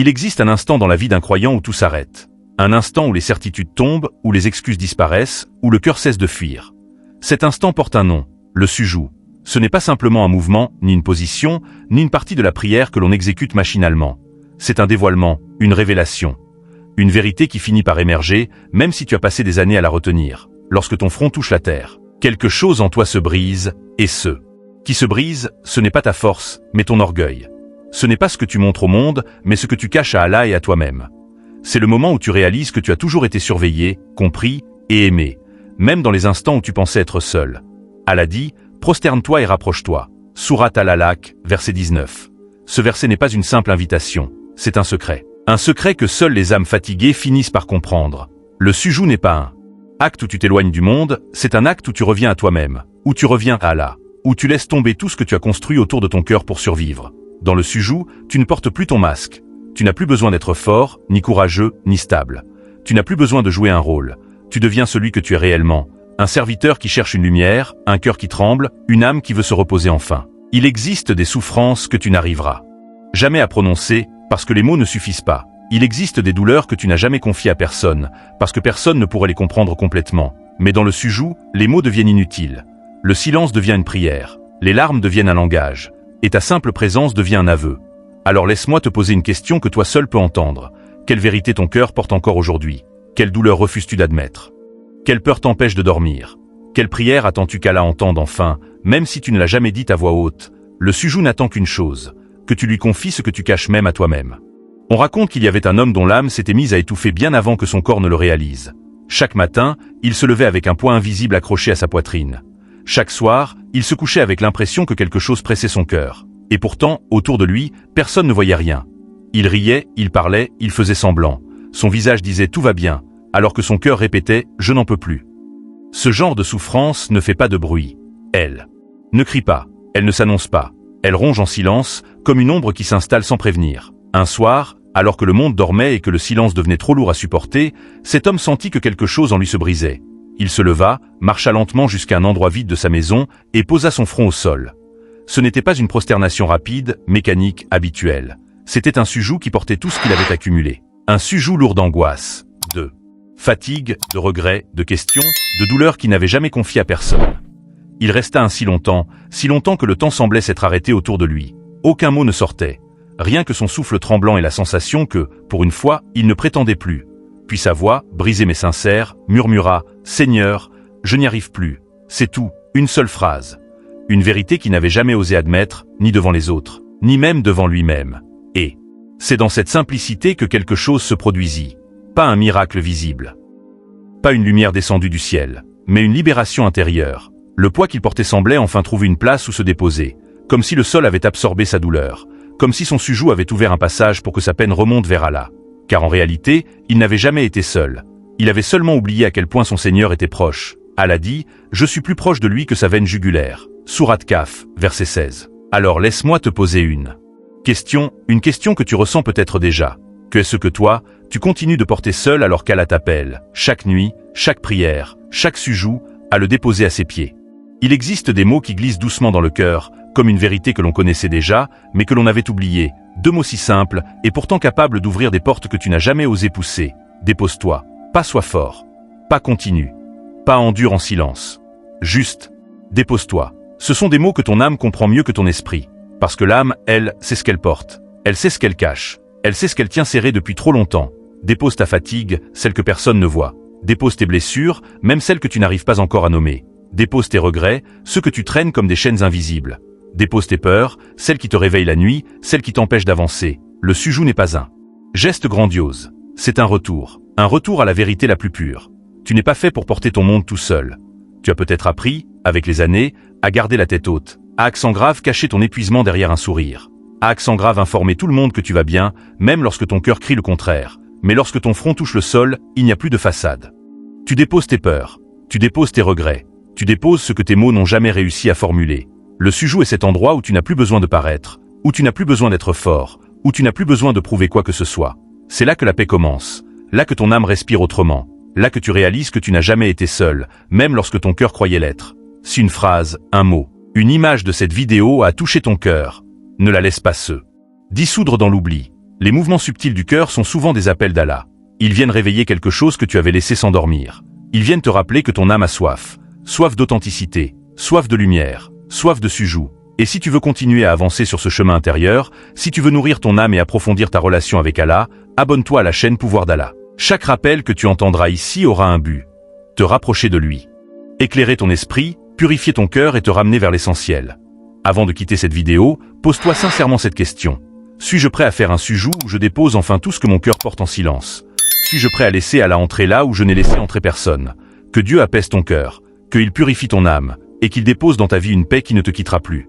Il existe un instant dans la vie d'un croyant où tout s'arrête. Un instant où les certitudes tombent, où les excuses disparaissent, où le cœur cesse de fuir. Cet instant porte un nom, le sujoud. Ce n'est pas simplement un mouvement, ni une position, ni une partie de la prière que l'on exécute machinalement. C'est un dévoilement, une révélation. Une vérité qui finit par émerger, même si tu as passé des années à la retenir. Lorsque ton front touche la terre, quelque chose en toi se brise, et ce qui se brise, ce n'est pas ta force, mais ton orgueil. Ce n'est pas ce que tu montres au monde, mais ce que tu caches à Allah et à toi-même. C'est le moment où tu réalises que tu as toujours été surveillé, compris et aimé, même dans les instants où tu pensais être seul. Allah dit, prosterne-toi et rapproche-toi. Sourate Al-Alaq, verset 19. Ce verset n'est pas une simple invitation, c'est un secret. Un secret que seules les âmes fatiguées finissent par comprendre. Le sujoud n'est pas un acte où tu t'éloignes du monde, c'est un acte où tu reviens à toi-même, où tu reviens à Allah, où tu laisses tomber tout ce que tu as construit autour de ton cœur pour survivre. Dans le sujoud, tu ne portes plus ton masque. Tu n'as plus besoin d'être fort, ni courageux, ni stable. Tu n'as plus besoin de jouer un rôle. Tu deviens celui que tu es réellement. Un serviteur qui cherche une lumière, un cœur qui tremble, une âme qui veut se reposer enfin. Il existe des souffrances que tu n'arriveras jamais à prononcer, parce que les mots ne suffisent pas. Il existe des douleurs que tu n'as jamais confiées à personne, parce que personne ne pourrait les comprendre complètement. Mais dans le sujoud, les mots deviennent inutiles. Le silence devient une prière. Les larmes deviennent un langage. Et ta simple présence devient un aveu. Alors laisse-moi te poser une question que toi seul peux entendre. Quelle vérité ton cœur porte encore aujourd'hui? Quelle douleur refuses-tu d'admettre? Quelle peur t'empêche de dormir? Quelle prière attends-tu qu'Allah entende enfin, même si tu ne l'as jamais dite à voix haute? Le sujoud n'attend qu'une chose, que tu lui confies ce que tu caches même à toi-même. On raconte qu'il y avait un homme dont l'âme s'était mise à étouffer bien avant que son corps ne le réalise. Chaque matin, il se levait avec un poing invisible accroché à sa poitrine. Chaque soir, il se couchait avec l'impression que quelque chose pressait son cœur. Et pourtant, autour de lui, personne ne voyait rien. Il riait, il parlait, il faisait semblant. Son visage disait « tout va bien », alors que son cœur répétait « je n'en peux plus ». Ce genre de souffrance ne fait pas de bruit. Elle ne crie pas, elle ne s'annonce pas. Elle ronge en silence, comme une ombre qui s'installe sans prévenir. Un soir, alors que le monde dormait et que le silence devenait trop lourd à supporter, cet homme sentit que quelque chose en lui se brisait. Il se leva, marcha lentement jusqu'à un endroit vide de sa maison et posa son front au sol. Ce n'était pas une prosternation rapide, mécanique, habituelle. C'était un sujoud qui portait tout ce qu'il avait accumulé. Un sujoud lourd d'angoisse, de fatigue, de regrets, de questions, de douleurs qu'il n'avait jamais confiées à personne. Il resta ainsi longtemps que le temps semblait s'être arrêté autour de lui. Aucun mot ne sortait. Rien que son souffle tremblant et la sensation que, pour une fois, il ne prétendait plus. Puis sa voix, brisée mais sincère, murmura « Seigneur, je n'y arrive plus ». C'est tout, une seule phrase. Une vérité qu'il n'avait jamais osé admettre, ni devant les autres, ni même devant lui-même. Et c'est dans cette simplicité que quelque chose se produisit. Pas un miracle visible. Pas une lumière descendue du ciel, mais une libération intérieure. Le poids qu'il portait semblait enfin trouver une place où se déposer, comme si le sol avait absorbé sa douleur, comme si son sujoud avait ouvert un passage pour que sa peine remonte vers Allah. Car en réalité, il n'avait jamais été seul. Il avait seulement oublié à quel point son Seigneur était proche. Allah dit « Je suis plus proche de lui que sa veine jugulaire ». Sourate Kaf, verset 16. Alors laisse-moi te poser une question que tu ressens peut-être déjà. Qu'est-ce que toi, tu continues de porter seul alors qu'Allah t'appelle, chaque nuit, chaque prière, chaque sujoud, à le déposer à ses pieds. Il existe des mots qui glissent doucement dans le cœur, comme une vérité que l'on connaissait déjà, mais que l'on avait oubliée. 2 mots si simples, et pourtant capables d'ouvrir des portes que tu n'as jamais osé pousser. Dépose-toi. Pas sois fort. Pas continue. Pas endure en silence. Juste. Dépose-toi. Ce sont des mots que ton âme comprend mieux que ton esprit. Parce que l'âme, elle, sait ce qu'elle porte. Elle sait ce qu'elle cache. Elle sait ce qu'elle tient serré depuis trop longtemps. Dépose ta fatigue, celle que personne ne voit. Dépose tes blessures, même celles que tu n'arrives pas encore à nommer. Dépose tes regrets, ceux que tu traînes comme des chaînes invisibles. Dépose tes peurs, celles qui te réveillent la nuit, celles qui t'empêchent d'avancer. Le sujoud n'est pas un geste grandiose. C'est un retour à la vérité la plus pure. Tu n'es pas fait pour porter ton monde tout seul. Tu as peut-être appris, avec les années, à garder la tête haute, à accent grave cacher ton épuisement derrière un sourire, à accent grave informer tout le monde que tu vas bien, même lorsque ton cœur crie le contraire. Mais lorsque ton front touche le sol, il n'y a plus de façade. Tu déposes tes peurs, tu déposes tes regrets, tu déposes ce que tes mots n'ont jamais réussi à formuler. Le sujoud est cet endroit où tu n'as plus besoin de paraître, où tu n'as plus besoin d'être fort, où tu n'as plus besoin de prouver quoi que ce soit. C'est là que la paix commence, là que ton âme respire autrement, là que tu réalises que tu n'as jamais été seul, même lorsque ton cœur croyait l'être. Si une phrase, un mot, une image de cette vidéo a touché ton cœur, ne la laisse pas se dissoudre dans l'oubli. Les mouvements subtils du cœur sont souvent des appels d'Allah. Ils viennent réveiller quelque chose que tu avais laissé s'endormir. Ils viennent te rappeler que ton âme a soif. Soif d'authenticité, soif de lumière, soif de sujout. Et si tu veux continuer à avancer sur ce chemin intérieur, si tu veux nourrir ton âme et approfondir ta relation avec Allah, abonne-toi à la chaîne Pouvoir d'Allah. Chaque rappel que tu entendras ici aura un but. Te rapprocher de lui. Éclairer ton esprit, purifier ton cœur et te ramener vers l'essentiel. Avant de quitter cette vidéo, pose-toi sincèrement cette question. Suis-je prêt à faire un sujout où je dépose enfin tout ce que mon cœur porte en silence? Suis-je prêt à laisser Allah entrer là où je n'ai laissé entrer personne? Que Dieu apaise ton cœur, qu'il purifie ton âme, et qu'il dépose dans ta vie une paix qui ne te quittera plus.